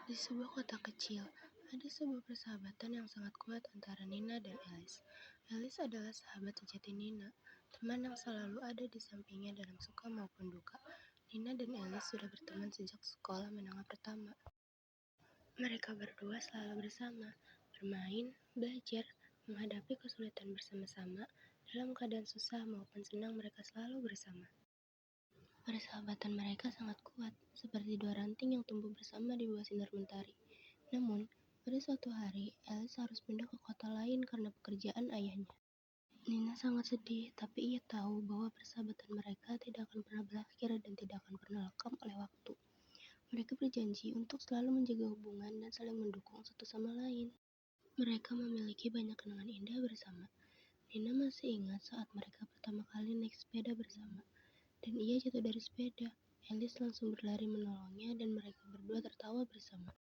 Di sebuah kota kecil, ada sebuah persahabatan yang sangat kuat antara Nina dan Alice. Alice adalah sahabat sejati Nina, teman yang selalu ada di sampingnya dalam suka maupun duka. Nina dan Alice sudah berteman sejak sekolah menengah pertama. Mereka berdua selalu bersama, bermain, belajar, menghadapi kesulitan bersama-sama. Dalam keadaan susah maupun senang, mereka selalu bersama. Persahabatan mereka sangat kuat, seperti dua ranting yang tumbuh bersama di bawah sinar mentari. Namun, pada suatu hari, Alice harus pindah ke kota lain karena pekerjaan ayahnya. Nina sangat sedih, tapi ia tahu bahwa persahabatan mereka tidak akan pernah berakhir dan tidak akan pernah lekang oleh waktu. Mereka berjanji untuk selalu menjaga hubungan dan saling mendukung satu sama lain. Mereka memiliki banyak kenangan indah bersama. Nina masih ingat saat mereka pertama kali naik sepeda bersama. Dan ia jatuh dari sepeda. Alice langsung berlari menolongnya dan mereka berdua tertawa bersama.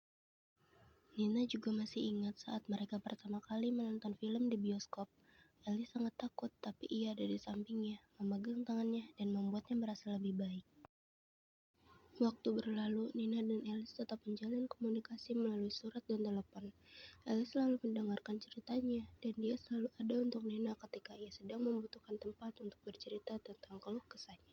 Nina juga masih ingat saat mereka pertama kali menonton film di bioskop. Alice sangat takut, tapi ia ada di sampingnya, memegang tangannya dan membuatnya merasa lebih baik. Waktu berlalu, Nina dan Alice tetap menjalin komunikasi melalui surat dan telepon. Alice selalu mendengarkan ceritanya, dan dia selalu ada untuk Nina ketika ia sedang membutuhkan tempat untuk bercerita tentang keluh kesahnya.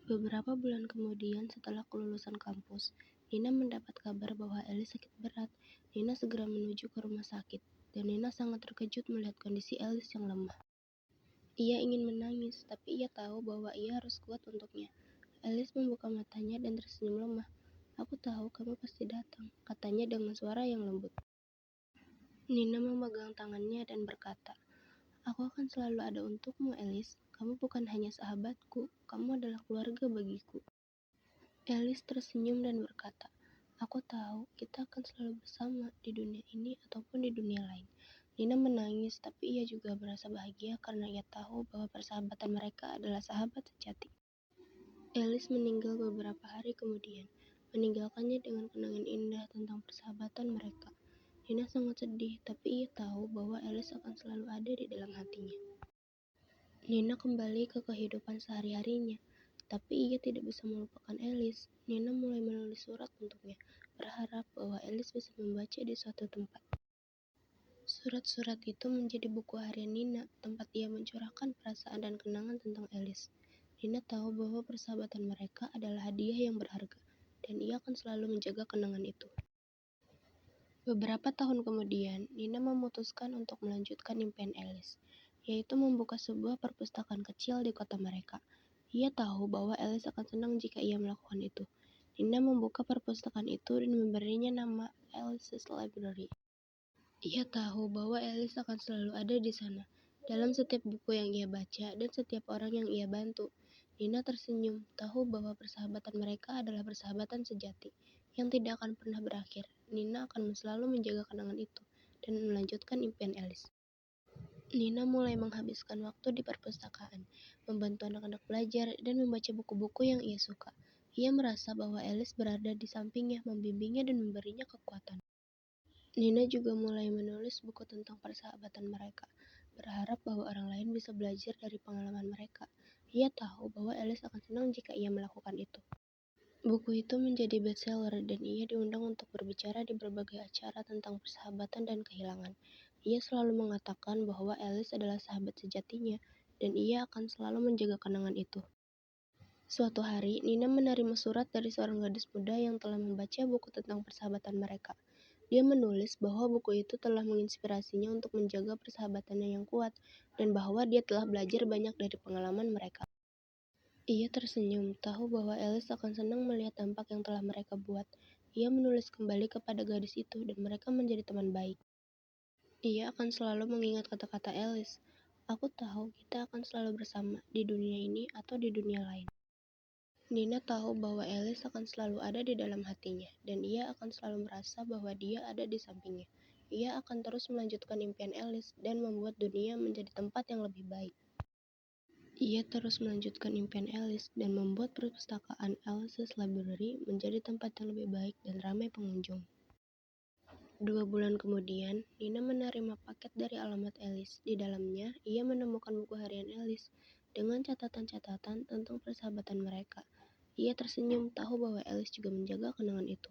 Beberapa bulan kemudian setelah kelulusan kampus, Nina mendapat kabar bahwa Alice sakit berat. Nina segera menuju ke rumah sakit, dan Nina sangat terkejut melihat kondisi Alice yang lemah. Ia ingin menangis, tapi ia tahu bahwa ia harus kuat untuknya. Alice membuka matanya dan tersenyum lemah. "Aku tahu kamu pasti datang," katanya dengan suara yang lembut. Nina memegang tangannya dan berkata, "Aku akan selalu ada untukmu, Alice. Kamu bukan hanya sahabatku, kamu adalah keluarga bagiku." Alice tersenyum dan berkata, "Aku tahu kita akan selalu bersama di dunia ini ataupun di dunia lain." Nina menangis, tapi ia juga merasa bahagia karena ia tahu bahwa persahabatan mereka adalah sahabat sejati. Alice meninggal beberapa hari kemudian, meninggalkannya dengan kenangan indah tentang persahabatan mereka. Nina sangat sedih, tapi ia tahu bahwa Alice akan selalu ada di dalam hatinya. Nina kembali ke kehidupan sehari-harinya, tapi ia tidak bisa melupakan Alice. Nina mulai menulis surat untuknya, berharap bahwa Alice bisa membaca di suatu tempat. Surat-surat itu menjadi buku harian Nina, tempat ia mencurahkan perasaan dan kenangan tentang Alice. Nina tahu bahwa persahabatan mereka adalah hadiah yang berharga, dan ia akan selalu menjaga kenangan itu. Beberapa tahun kemudian, Nina memutuskan untuk melanjutkan impian Alice, yaitu membuka sebuah perpustakaan kecil di kota mereka. Ia tahu bahwa Alice akan senang jika ia melakukan itu. Nina membuka perpustakaan itu dan memberinya nama Alice's Library. Ia tahu bahwa Alice akan selalu ada di sana, dalam setiap buku yang ia baca dan setiap orang yang ia bantu. Nina tersenyum, tahu bahwa persahabatan mereka adalah persahabatan sejati, yang tidak akan pernah berakhir. Nina akan selalu menjaga kenangan itu, dan melanjutkan impian Alice. Nina mulai menghabiskan waktu di perpustakaan, membantu anak-anak belajar, dan membaca buku-buku yang ia suka. Ia merasa bahwa Alice berada di sampingnya, membimbingnya dan memberinya kekuatan. Nina juga mulai menulis buku tentang persahabatan mereka, berharap bahwa orang lain bisa belajar dari pengalaman mereka. Ia tahu bahwa Alice akan senang jika ia melakukan itu. Buku itu menjadi bestseller dan ia diundang untuk berbicara di berbagai acara tentang persahabatan dan kehilangan. Ia selalu mengatakan bahwa Alice adalah sahabat sejatinya dan ia akan selalu menjaga kenangan itu. Suatu hari, Nina menerima surat dari seorang gadis muda yang telah membaca buku tentang persahabatan mereka. Dia menulis bahwa buku itu telah menginspirasinya untuk menjaga persahabatannya yang kuat dan bahwa dia telah belajar banyak dari pengalaman mereka. Ia tersenyum, tahu bahwa Alice akan senang melihat dampak yang telah mereka buat. Ia menulis kembali kepada gadis itu dan mereka menjadi teman baik. Ia akan selalu mengingat kata-kata Alice. "Aku tahu kita akan selalu bersama di dunia ini atau di dunia lain." Nina tahu bahwa Alice akan selalu ada di dalam hatinya, dan ia akan selalu merasa bahwa dia ada di sampingnya. Ia akan terus melanjutkan impian Alice dan membuat dunia menjadi tempat yang lebih baik. Ia terus melanjutkan impian Alice dan membuat perpustakaan Alice's Library menjadi tempat yang lebih baik dan ramai pengunjung. 2 bulan kemudian, Nina menerima paket dari alamat Alice. Di dalamnya, ia menemukan buku harian Alice dengan catatan-catatan tentang persahabatan mereka. Ia tersenyum, tahu bahwa Alice juga menjaga kenangan itu.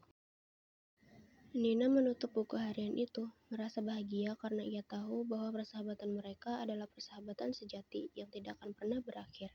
Nina menutup buku harian itu, merasa bahagia karena ia tahu bahwa persahabatan mereka adalah persahabatan sejati yang tidak akan pernah berakhir.